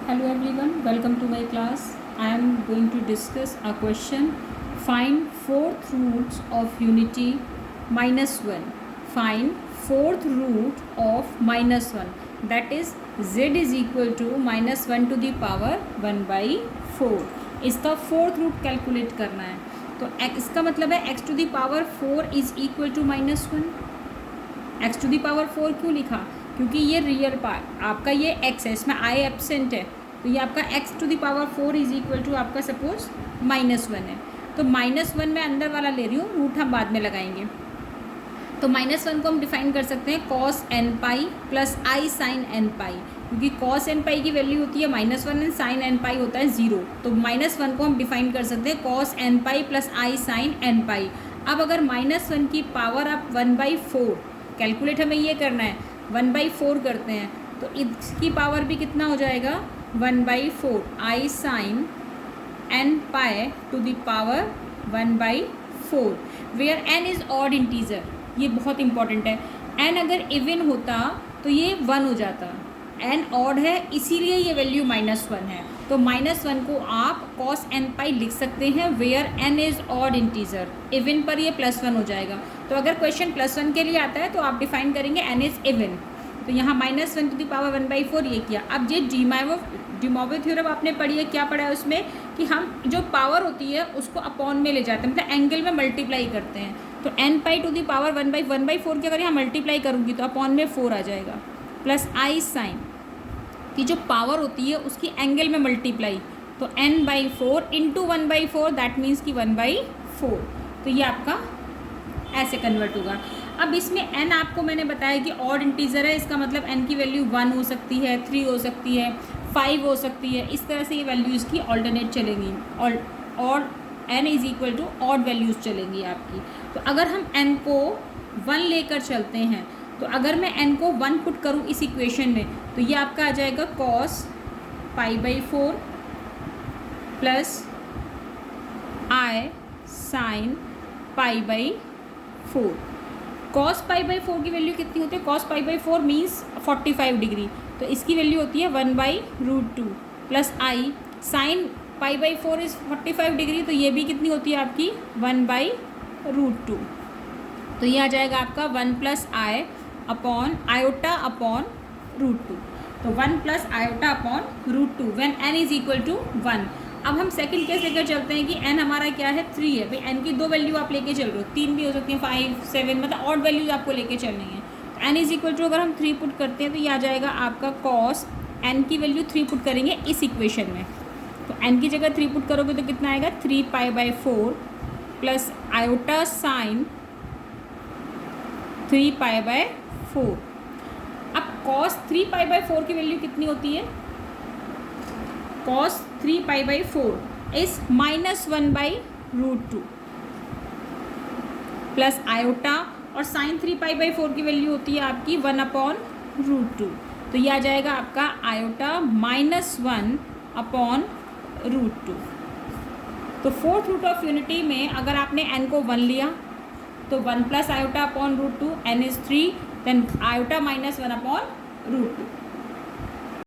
Hello everyone, welcome to my class. I am going to discuss a question. Find fourth roots of unity minus 1. Find fourth root of minus 1. That is z is equal to minus 1 to the power 1 by 4. इसका fourth root calculate करना है. तो इसका मतलब है x to the power 4 is equal to minus 1. x to the power 4 क्यों लिखा? क्योंकि ये रियल पार्ट आपका ये x है, इसमें i एब्सेंट है, तो ये आपका x to the power 4 is equal to आपका सपोज माइनस 1 है. तो माइनस 1 में अंदर वाला ले रही हूँ, रूट हम बाद में लगाएंगे. तो माइनस 1 को हम डिफाइन कर सकते हैं कॉस एन पाई प्लस आई साइन एन पाई, क्योंकि कॉस एन पाई की वैल्यू होती है माइनस 1 एंड साइन एन पाई होता है 0. तो माइनस 1 को हम डिफाइन कर सकते हैं कॉस एन पाई प्लस आई साइन एन पाई. अब अगर माइनस 1 की पावर आप 1/4 कैलकुलेट हमें ये करना है, 1/4 करते हैं तो इसकी पावर भी कितना हो जाएगा 1/4 i sin n pi to the power 1/4 where n is odd integer. ये बहुत इंपॉर्टेंट है. एन अगर इवन होता तो ये 1 हो जाता, एन ऑड है इसीलिए ये वैल्यू -1 है. तो -1 को आप कॉस एन पाई लिख सकते हैं where n is odd integer. Even पर ये +1 हो जाएगा. तो अगर क्वेश्चन +1 के लिए आता है तो आप डिफाइन करेंगे एन इज़ इवन. तो यहाँ -1 टू द पावर 1/4 ये किया. अब ये डी मॉर्गन थ्योरम आपने पढ़ी है, क्या पढ़ा है उसमें कि हम जो पावर होती है उसको अपॉन में ले जाते हैं, मतलब एंगल में मल्टीप्लाई करते हैं. तो n pi to the power 1/4 की अगर यहाँ मल्टीप्लाई करूँगी तो अपॉन में 4 आ जाएगा, प्लस आई साइन की जो पावर होती है उसकी एंगल में मल्टीप्लाई, तो n/4 इंटू 1/4 दैट मीन्स कि 1/4. तो ये आपका ऐसे कन्वर्ट होगा. अब इसमें n आपको मैंने बताया कि ऑड इंटीजर है, इसका मतलब n की वैल्यू 1 हो सकती है, 3 हो सकती है, 5 हो सकती है. इस तरह से ये वैल्यूज़ की ऑल्टरनेट चलेंगी और n is equal to odd values चलेंगी आपकी. तो अगर हम n को 1 लेकर चलते हैं, तो अगर मैं n को 1 पुट करूँ इस इक्वेशन में तो ये आपका आ जाएगा cos π/4 plus i sin π/4. cos π/4 की वैल्यू कितनी होती है? cos π/4 मीन्स 45 डिग्री, तो इसकी वैल्यू होती है 1/√2 plus i sin π/4 is 45 degree, तो ये भी कितनी होती है आपकी 1/√2. तो ये आ जाएगा आपका 1 plus i upon iota upon √2. तो 1 plus iota upon √2 when n is equal to 1. अब हम सेकंड केस लेकर चलते हैं कि n हमारा क्या है 3 है. भाई n की 2 वैल्यू आप लेके चल रहे हो, 3 भी हो सकती हैं, 5, 7, मतलब ऑड वैल्यूज आपको लेके चलनी है. तो n इज़ इक्वल टू अगर हम 3 पुट करते हैं तो ये आ जाएगा आपका कॉस n की वैल्यू 3 पुट करेंगे इस इक्वेशन में. तो n की जगह 3 पुट करोगे तो कितना आएगा 3π/4 प्लस आयोटा साइन 3π/4. अब cos 3π/4 की वैल्यू कितनी होती है? cos 3π/4 इज -1/√2 प्लस आयोटा, और साइन 3π/4 की वैल्यू होती है आपकी 1/√2. तो ये आ जाएगा आपका आयोटा -1/√2. तो फोर्थ रूट ऑफ यूनिटी में अगर आपने n को 1 लिया तो 1 plus iota upon √2, n is 3, then iota -1/√2.